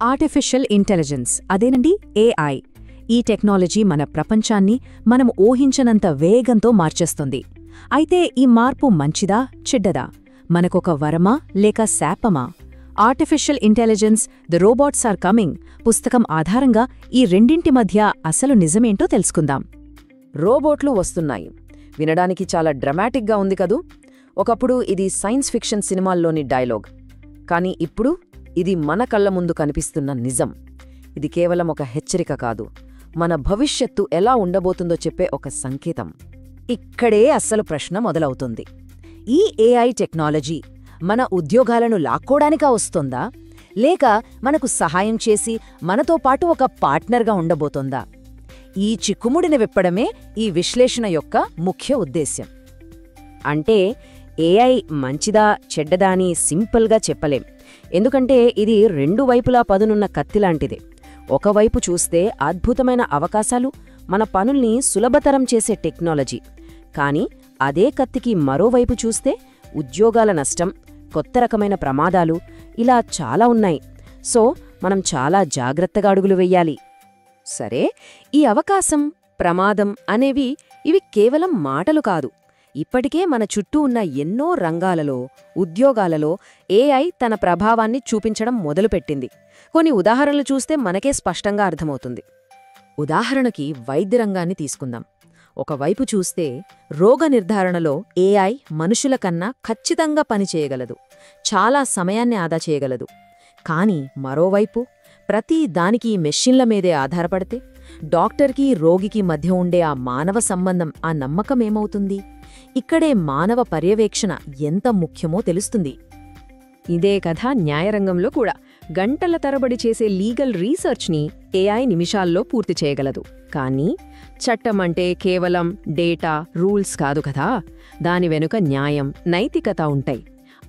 Artificial intelligence అదేనండి AI. ఈ technology మన ప్రపంచాన్ని మనం ఊహించనంత వేగంతో మార్చేస్తుంది. అయితే ఈ మార్పు మంచిదా చెడ్డదా, మనకొక వరమా లేక శాపమా? Artificial intelligence the robots are coming పుస్తకం ఆధారంగా ఈ రెండింటి మధ్య అసలు నిజమేంటో తెలుసుకుందాం. రోబోట్లు వస్తున్నాయి. వినడానికి చాలా డ్రమాటిక్గా ఉంది కదూ. ఒకప్పుడు ఇది సైన్స్ ఫిక్షన్ సినిమాల్లోని డైలాగ్. కానీ ఇప్పుడు ఇది మన కళ్ల ముందు కనిపిస్తున్న నిజం. ఇది కేవలం ఒక హెచ్చరిక కాదు, మన భవిష్యత్తు ఎలా ఉండబోతుందో చెప్పే ఒక సంకేతం. ఇక్కడే అస్సలు ప్రశ్న మొదలవుతుంది. ఈ ఏఐ టెక్నాలజీ మన ఉద్యోగాలను లాక్కోడానికా వస్తోందా, లేక మనకు సహాయం చేసి మనతో పాటు ఒక పార్ట్నర్గా ఉండబోతోందా? ఈ చిక్కుముడిని విప్పడమే ఈ విశ్లేషణ యొక్క ముఖ్య ఉద్దేశ్యం. అంటే ఏఐ మంచిదా చెడ్డదా అని సింపుల్గా చెప్పలేం. ఎందుకంటే ఇది రెండు వైపులా పదునున్న కత్తిలాంటిదే. ఒకవైపు చూస్తే అద్భుతమైన అవకాశాలు, మన పనుల్ని సులభతరం చేసే టెక్నాలజీ. కానీ అదే కత్తికి మరోవైపు చూస్తే ఉద్యోగాల నష్టం, కొత్త రకమైన ప్రమాదాలు, ఇలా చాలా ఉన్నాయి. సో మనం చాలా జాగ్రత్తగా అడుగులు వెయ్యాలి. సరే, ఈ అవకాశం, ప్రమాదం అనేవి ఇవి కేవలం మాటలు కాదు. ఇప్పటికే మన చుట్టూ ఉన్న ఎన్నో రంగాలలో, ఉద్యోగాలలో ఏఐ తన ప్రభావాన్ని చూపించడం మొదలుపెట్టింది. కొన్ని ఉదాహరణలు చూస్తే మనకే స్పష్టంగా అర్థమవుతుంది. ఉదాహరణకి వైద్య రంగాన్ని తీసుకుందాం. ఒకవైపు చూస్తే రోగ నిర్ధారణలో ఏఐ మనుషుల కన్నా ఖచ్చితంగా పనిచేయగలదు, చాలా సమయాన్ని ఆదా చేయగలదు. కానీ మరోవైపు ప్రతి దానికి మెషిన్ల మీదే ఆధారపడితే డాక్టర్కి రోగికి మధ్య ఉండే ఆ మానవ సంబంధం, ఆ నమ్మకమేమవుతుంది? ఇక్కడే మానవ పర్యవేక్షణ ఎంత ముఖ్యమో తెలుస్తుంది. ఇదే కథ న్యాయరంగంలో కూడా. గంటల తరబడి చేసే లీగల్ రీసెర్చ్ని ఏఐ నిమిషాల్లో పూర్తి చేయగలదు. కానీ చట్టమంటే కేవలం డేటా, రూల్స్ కాదు కదా. దాని వెనుక న్యాయం, నైతికత ఉంటాయి.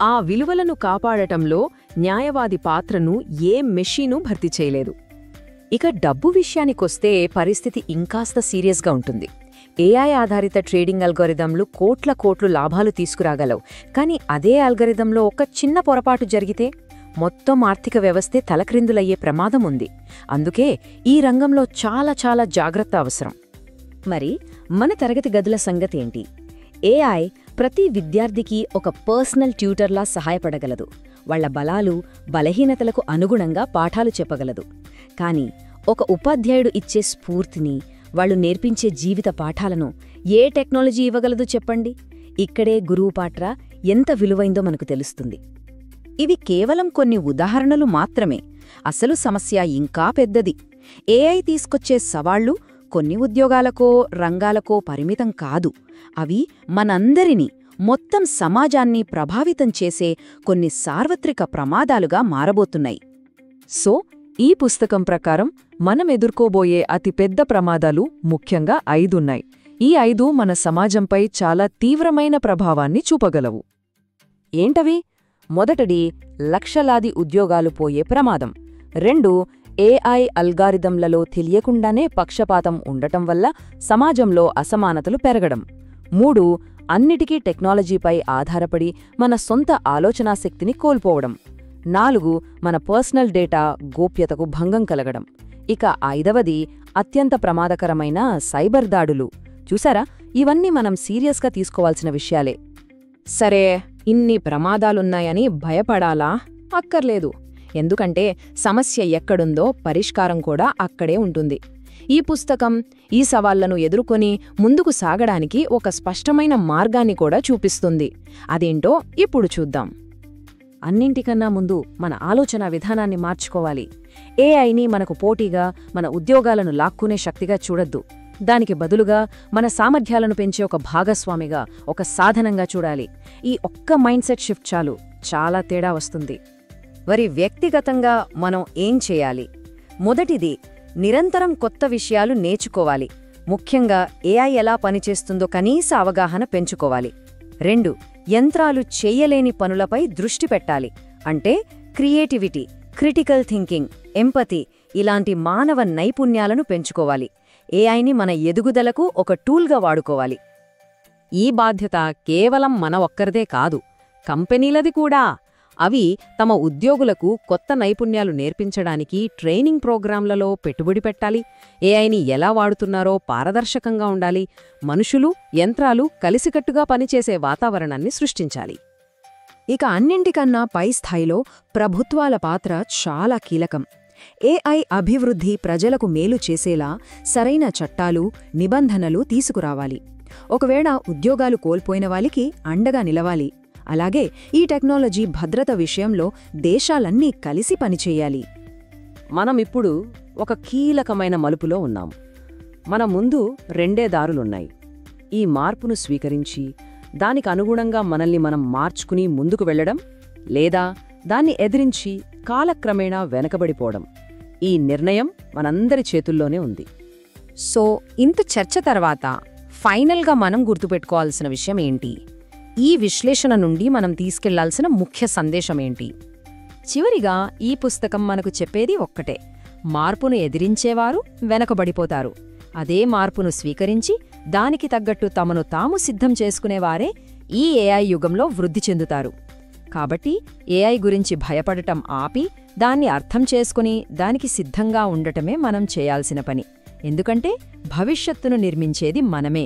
ఆ విలువలను కాపాడటంలో న్యాయవాది పాత్రను ఏ మెషీను భర్తీ చేయలేదు. ఇక డబ్బు విషయానికొస్తే పరిస్థితి ఇంకాస్త సీరియస్గా ఉంటుంది. ఏఐ ఆధారిత ట్రేడింగ్ అల్గోరిథంలు కోట్ల లాభాలు తీసుకురాగలవు. కానీ అదే అల్గోరిథంలో ఒక చిన్న పొరపాటు జరిగితే మొత్తం ఆర్థిక వ్యవస్థే తలక్రిందులయ్యే ప్రమాదం ఉంది. అందుకే ఈ రంగంలో చాలా జాగ్రత్త అవసరం. మరి మన తరగతి గదుల సంగతి ఏంటి? ఏఐ ప్రతి విద్యార్థికి ఒక పర్సనల్ ట్యూటర్లా సహాయపడగలదు. వాళ్ల బలాలు, బలహీనతలకు అనుగుణంగా పాఠాలు చెప్పగలదు. కానీ ఒక ఉపాధ్యాయుడు ఇచ్చే స్ఫూర్తిని, వాళ్ళు నేర్పించే జీవిత పాఠాలను ఏ టెక్నాలజీ ఇవ్వగలదు చెప్పండి? ఇక్కడే గురువు పాత్ర ఎంత విలువైందో మనకు తెలుస్తుంది. ఇవి కేవలం కొన్ని ఉదాహరణలు మాత్రమే. అసలు సమస్య ఇంకా పెద్దది. ఏఐ తీసుకొచ్చే సవాళ్లు కొన్ని ఉద్యోగాలకో, రంగాలకో పరిమితం కాదు. అవి మనందరినీ, మొత్తం సమాజాన్ని ప్రభావితం చేసే కొన్ని సార్వత్రిక ప్రమాదాలుగా మారబోతున్నాయి. సో ఈ పుస్తకం ప్రకారం మనం ఎదుర్కోబోయే అతిపెద్ద ప్రమాదాలు ముఖ్యంగా 5 ఉన్నాయి. ఈ 5 మన సమాజంపై చాలా తీవ్రమైన ప్రభావాన్ని చూపగలవు. ఏంటవి? మొదటిది, లక్షలాది ఉద్యోగాలు పోయే ప్రమాదం. 2, ఏఐ అల్గారిథంలలో తెలియకుండానే పక్షపాతం ఉండటం వల్ల సమాజంలో అసమానతలు పెరగడం. 3, అన్నిటికీ టెక్నాలజీపై ఆధారపడి మన సొంత ఆలోచనాశక్తిని కోల్పోవడం. 4, మన పర్సనల్ డేటా గోప్యతకు భంగం కలగడం. ఇక 5వది, అత్యంత ప్రమాదకరమైన సైబర్ దాడులు. చూసారా, ఇవన్నీ మనం సీరియస్గా తీసుకోవాల్సిన విషయాలే. సరే, ఇన్ని ప్రమాదాలున్నాయని భయపడాలా? అక్కర్లేదు. ఎందుకంటే సమస్య ఎక్కడుందో పరిష్కారం కూడా అక్కడే ఉంటుంది. ఈ పుస్తకం ఈ సవాళ్లను ఎదుర్కొని ముందుకు సాగడానికి ఒక స్పష్టమైన మార్గాన్ని కూడా చూపిస్తుంది. అదేంటో ఇప్పుడు చూద్దాం. అన్నింటికన్నా ముందు మన ఆలోచన విధానాన్ని మార్చుకోవాలి. ఏఐని మనకు పోటీగా, మన ఉద్యోగాలను లాక్కునే శక్తిగా చూడొద్దు. దానికి బదులుగా మన సామర్థ్యాలను పెంచే ఒక భాగస్వామిగా, ఒక సాధనంగా చూడాలి. ఈ ఒక్క మైండ్ సెట్ షిఫ్ట్ చాలు, చాలా తేడా వస్తుంది. మరి వ్యక్తిగతంగా మనం ఏం చేయాలి? మొదటిది, నిరంతరం కొత్త విషయాలు నేర్చుకోవాలి. ముఖ్యంగా ఏఐ ఎలా పనిచేస్తుందో కనీస అవగాహన పెంచుకోవాలి. 2, యంత్రాలు చెయ్యలేని పనులపై దృష్టి పెట్టాలి. అంటే క్రియేటివిటీ, క్రిటికల్ థింకింగ్, ఎంపతి ఇలాంటి మానవ నైపుణ్యాలను పెంచుకోవాలి. ఏఐని మన ఎదుగుదలకు ఒక టూల్గా వాడుకోవాలి. ఈ బాధ్యత కేవలం మన ఒక్కరిదే కాదు, కంపెనీలది కూడా. అవి తమ ఉద్యోగులకు కొత్త నైపుణ్యాలు నేర్పించడానికి ట్రైనింగ్ ప్రోగ్రాంలలో పెట్టుబడి పెట్టాలి, ఏఐని ఎలా వాడుతున్నారో పారదర్శకంగా ఉండాలి, మనుషులు యంత్రాలు కలిసికట్టుగా పనిచేసే వాతావరణాన్ని సృష్టించాలి. ఇక అన్నింటికన్నా పై స్థాయిలో ప్రభుత్వాల పాత్ర చాలా కీలకం. ఏఐ అభివృద్ధి ప్రజలకు మేలు చేసేలా సరైన చట్టాలు, నిబంధనలు తీసుకురావాలి. ఒకవేళ ఉద్యోగాలు కోల్పోయిన వారికి అండగా నిలవాలి. అలాగే ఈ టెక్నాలజీ భద్రత విషయంలో దేశాలన్నీ కలిసి పనిచేయాలి. మనమిప్పుడు ఒక కీలకమైన మలుపులో ఉన్నాం. మన ముందు రెండే దారులున్నాయి. ఈ మార్పును స్వీకరించి దానికి అనుగుణంగా మనల్ని మనం మార్చుకుని ముందుకు వెళ్లడం, లేదా దాన్ని ఎదిరించి కాలక్రమేణా వెనకబడిపోవడం. ఈ నిర్ణయం మనందరి చేతుల్లోనే ఉంది. సో ఇంత చర్చ తర్వాత ఫైనల్గా మనం గుర్తుపెట్టుకోవాల్సిన విషయం ఏంటి? ఈ విశ్లేషణ నుండి మనం తీసుకెళ్లాల్సిన ముఖ్య సందేశమేంటి? చివరిగా ఈ పుస్తకం మనకు చెప్పేది ఒక్కటే: మార్పును ఎదిరించేవారు వెనకబడిపోతారు. అదే మార్పును స్వీకరించి దానికి తగ్గట్టు తమను తాము సిద్ధం చేసుకునేవారే ఈ ఏఐ యుగంలో వృద్ధి చెందుతారు. కాబట్టి ఏఐ గురించి భయపడటం ఆపి దాన్ని అర్థం చేసుకుని దానికి సిద్ధంగా ఉండటమే మనం చేయాల్సిన పని. ఎందుకంటే భవిష్యత్తును నిర్మించేది మనమే.